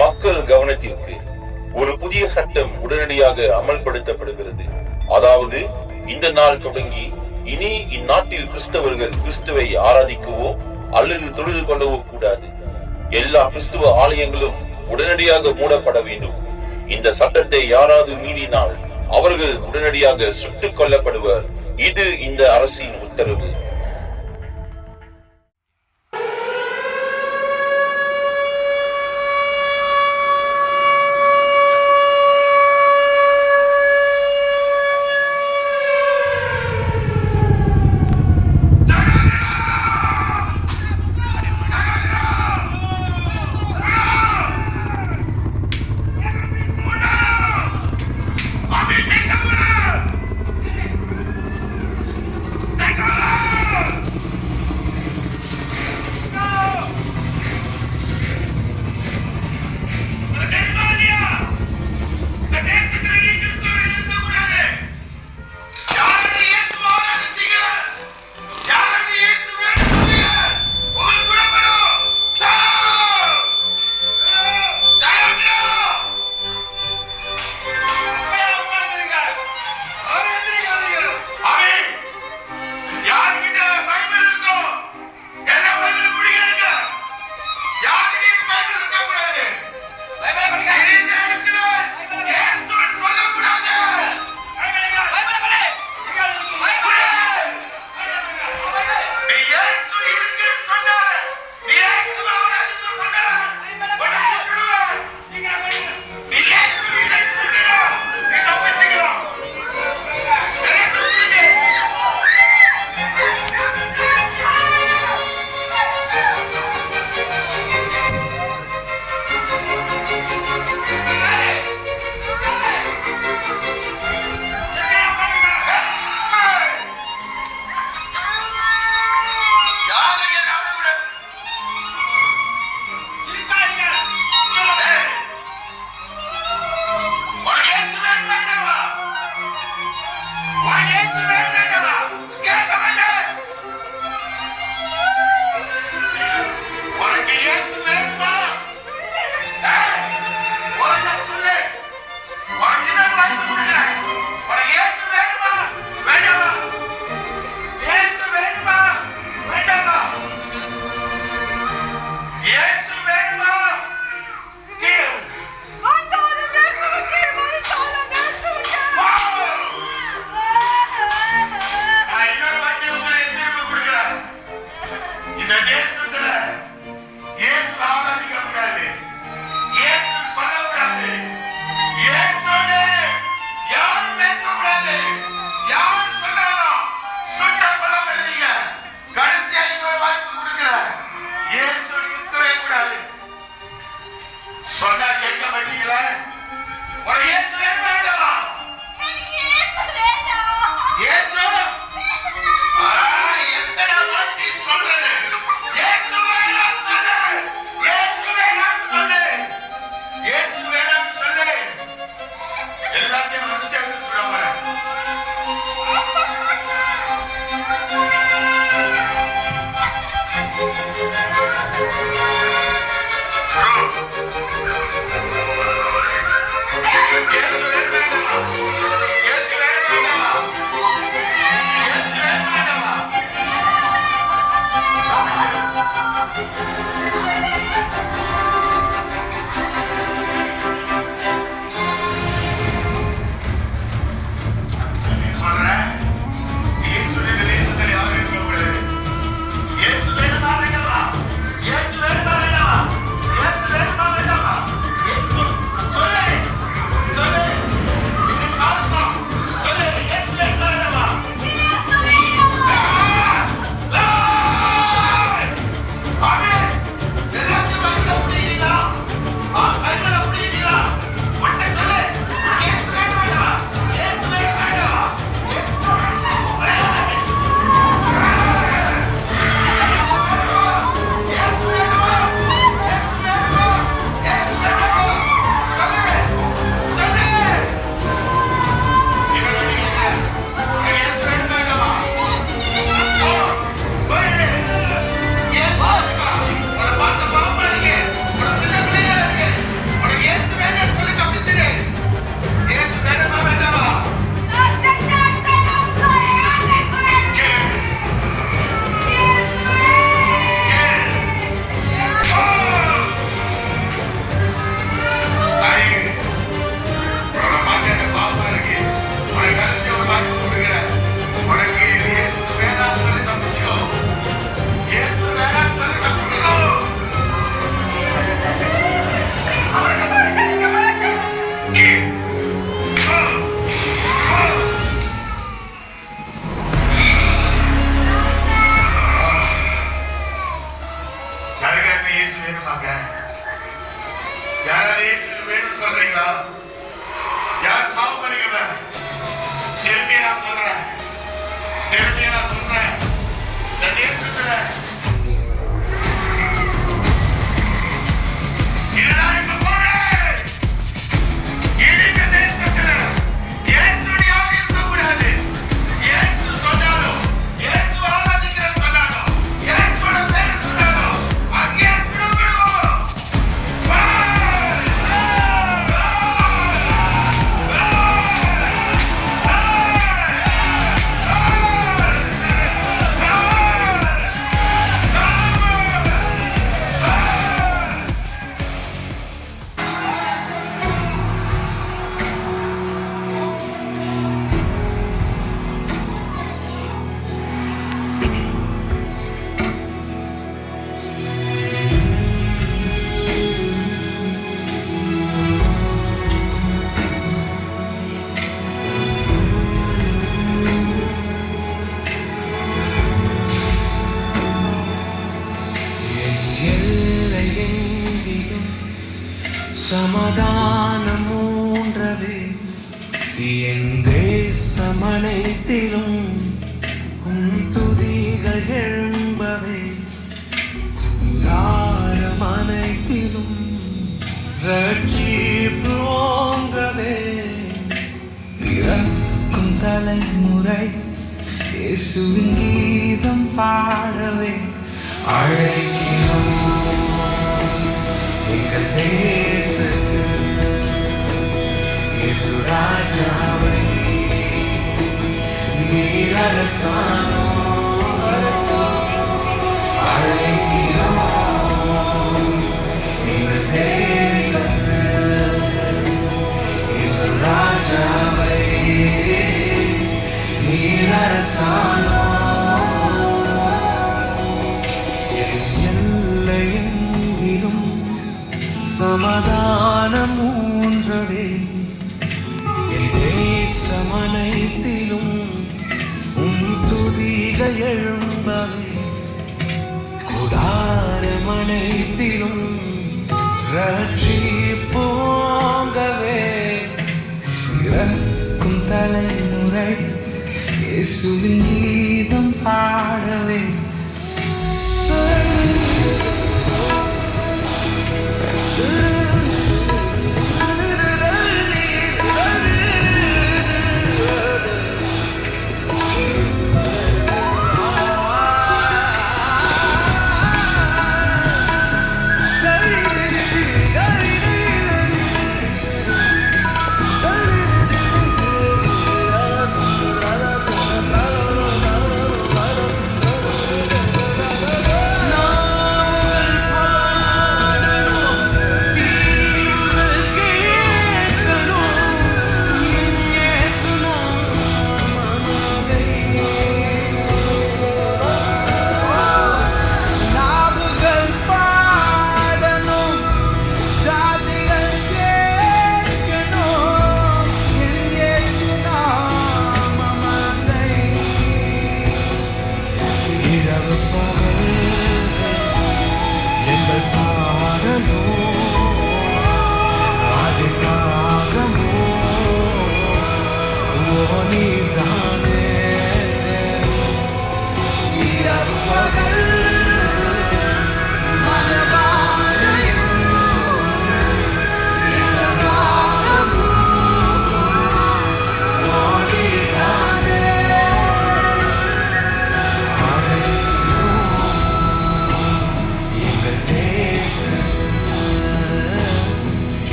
மக்கள் கவனத்திற்கு ஒரு புதிய சட்டம் உடனடியாக அமல்படுத்தப்படுகிறது. அதாவது இந்த நாள் தொடங்கி இனி இந்நாட்டில் கிறிஸ்தவர்கள் கிறிஸ்துவை ஆராதிக்கவோ அல்லது தொழுது கொள்ளவோ கூடாது. எல்லா கிறிஸ்துவ ஆலயங்களும் உடனடியாக மூடப்பட வேண்டும். இந்த சட்டத்தை யாராவது மீறினால் அவர்கள் உடனடியாக சுட்டுக் கொல்லப்படுவர். இது இந்த அரசின் உத்தரவு. சமாதானம் மூன்றவே என் தேசமனைத்திலும் உன் துதிகள் எழும்பவே யாரமனைத்திலும் ரட்சிப்பு ஓங்கவே இறக்கும் தலைமுறை இயேசுவின் கீதம் பாடவே அழைக்கிறோம் எங்கள் தேசத்தில் இயேசு ராஜாவை நீர் அரசானோ அழைக்கிறோம் எங்கள் தேசத்தில் இயேசு ராஜாவை நீர் அரசானோ எல்லையெங்கிலும் சமாதானம் மூன்றவே தேசமனைத்திலும் உன் துதிகள் எழும்பவே குடாரமனைத்திலும் ரட்சிப்போங்கவே இறக்கும் தலைமுறை இயேசுவின் கீதம் பாடவே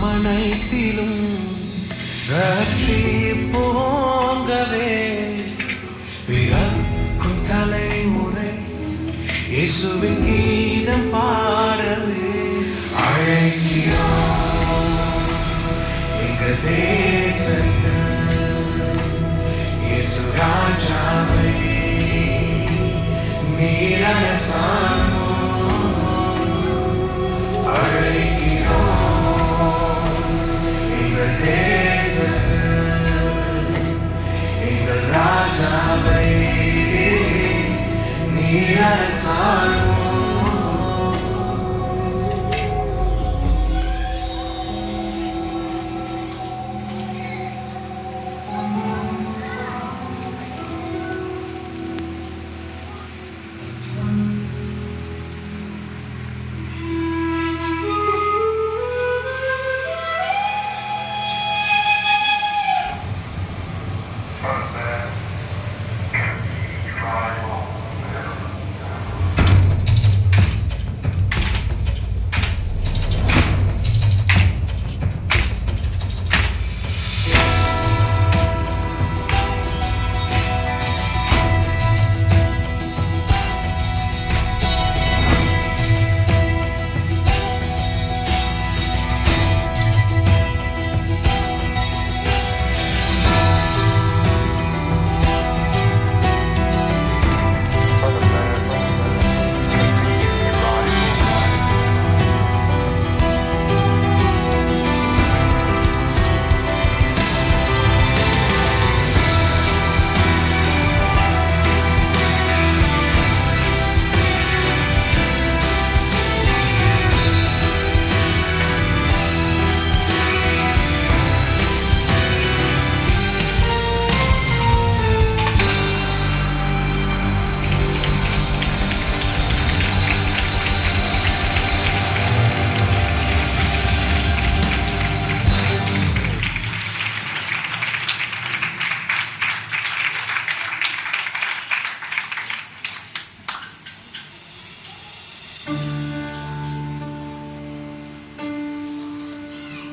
அனைத்திலும் ரட்சிப்போங்கவே பிறக்கும் தலைமுறை இயேசுவின் கீதம் பாடவே அழைக்கிறோம் எங்கள் தேசத்தில் இயேசு ராஜாவை நீர் அரசானோ அழைக்கிறோம் எங்கள் தேசத்தில் எங்கள் ராஜாவை நீர் அரசானோ.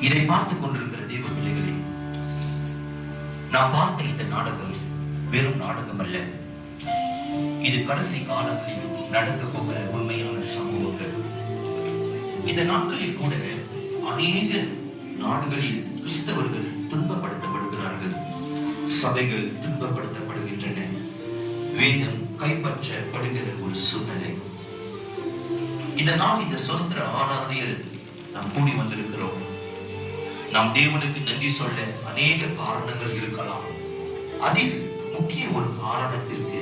இதை பார்த்துக் கொண்டிருக்கிற தேவ பிள்ளைகளே, நாம் பார்த்த இந்த நாடகம் வெறும் நாடகம் அல்ல. இது கடைசி காலங்களில் நடக்க போகிற உண்மையான சம்பவங்கள். இந்த நாட்களில் கூட அநேக நாடுகளில் கிறிஸ்தவர்கள் துன்பப்படுத்தப்படுகிறார்கள். சபைகள் துன்பப்படுத்தப்படுகின்றன. வேதம் கைப்பற்றப்படுகிற ஒரு சூழ்நிலை. இந்த நாள் இந்த சுதந்திர ஆராதனையில் நாம் கூடி வந்திருக்கிறோம். நாம் தேவனுக்கு நன்றி சொல்ல அநேக காரணங்கள் இருக்கலாம். அதில் முக்கிய ஒரு காரணத்திற்கு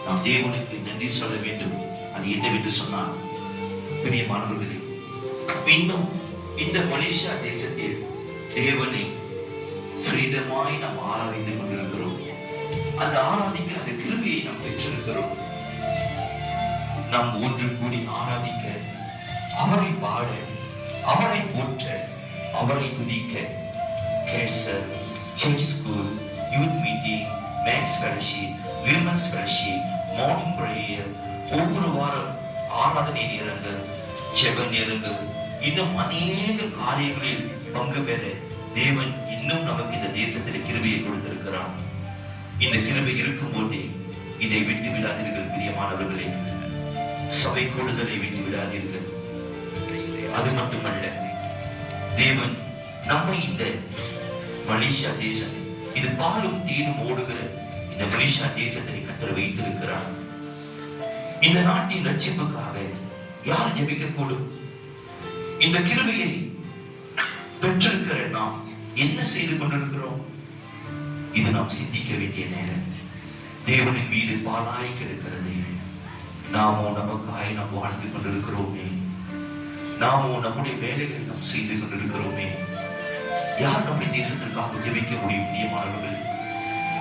நாம் தேவனுக்கு நன்றி சொல்ல வேண்டும். அது என்னவென்று சொன்னால், பிரியமானவர்களே, இன்னும் இந்த மலேசியா தேசத்தில் தேவனை ஃப்ரீடமாய் நாம் ஆராதித்துக் கொண்டிருக்கிறோம். அந்த ஆராதிக்க அந்த கிருபையை நாம் பெற்றிருக்கிறோம். நாம் ஒன்று கூடி ஆராதிக்க, அவரை பாட, அவரை போற்ற, அவரை துதிக்க கேசர், church school, youth meeting, men's fellowship, women's fellowship, morning prayer, ஒவ்வொரு வாரம் ஆராதனை நேரங்கள், ஜெப நேரங்கள், இன்னும் அநேக காரியங்களில் பங்கு பெற தேவன் இன்னும் நமக்கு இந்த தேசத்தில் கிருபையை கொடுத்திருக்கிறார். இந்த கிருபை இருக்கும் போதே இதை விட்டு விடாதீர்கள் பிரியமானவர்களே. சபை கூடுதலை விட்டு விடாதீர்கள். அது மட்டுமல்ல, தேவன் நம்மை இந்த மலேசியா தேசம், இது பாலும் தேனும் ஓடுகிற இந்த மலேசியா தேசத்தை கர்த்தர் வைத்திருக்கிறார். இந்த நாட்டின் ரட்சிப்புக்காக யார் ஜெபிக்க கூடும்? இந்த கிருபையை பெற்றிருக்கிற நாம் என்ன செய்து கொண்டிருக்கிறோம்? இது நாம் சிந்திக்க வேண்டிய நேரம். தேவனின் மீது பாலாய் கிடக்கிறது. நாமோ நமக்காய் நாம் வாழ்ந்து கொண்டிருக்கிறோமே. நாமோ நம்முடைய வேலைகளை நாம் செய்து கொண்டிருக்கிறோமே. யார் நம்முடைய தேசத்திற்காக ஜெபிக்க முடியும்? பிரியமானவர்கள்,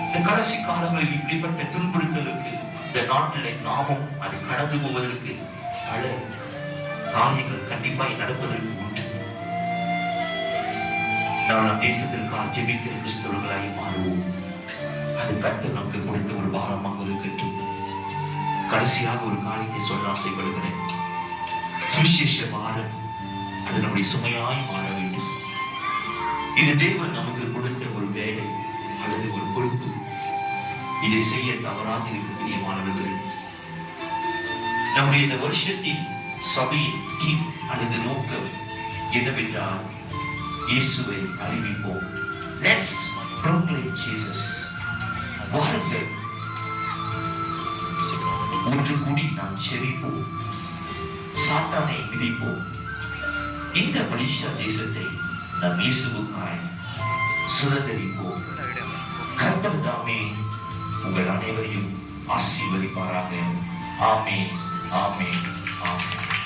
இந்த கடைசி காலங்களில் இப்படிப்பட்ட துன்புறுத்தலுக்கு இந்த நாட்டில் நாமும் அதை கடந்து போவதற்கு பல காரியங்கள் கண்டிப்பாய் நடப்பதற்கு உண்டு. நாம் நம் தேசத்திற்காக ஜெபிக்கிற கிறிஸ்தவர்களாய் மாறுவோம். அது கர்த்தர் நமக்கு கொடுத்த ஒரு பாரமாக இருக்கட்டும். கடைசியாக ஒரு காரியத்தை சொல்ல ஆசைப்படுகிறேன். சுவிசேஷ பாரம் அது நம்முடைய சுமையாய் மாற வேண்டும். இது தேவன் நமக்கு கொடுத்த ஒரு வேலை அல்லது ஒரு பொறுப்பு. இதை செய்ய தவறாது இருக்கக்கூடிய மாணவர்கள், நம்முடைய இந்த வருஷத்தின் சபையின் டீம் அல்லது நோக்கம் என்னவென்றால், இயேசுவை அறிவிப்போம். Let's proclaim Jesus. வாருங்கள், ஒன்று கூடி நாம் செபிப்போம், சாத்தானை மிதிப்போம். இந்த மலேசியா தேசத்தை நாம் இயேசுவுக்காய் சுதந்தரிப்போம். கர்த்தர் தாமே உங்கள் அனைவரையும் ஆசீர்வதிப்பாராக. ஆமென், ஆமென், ஆமென்.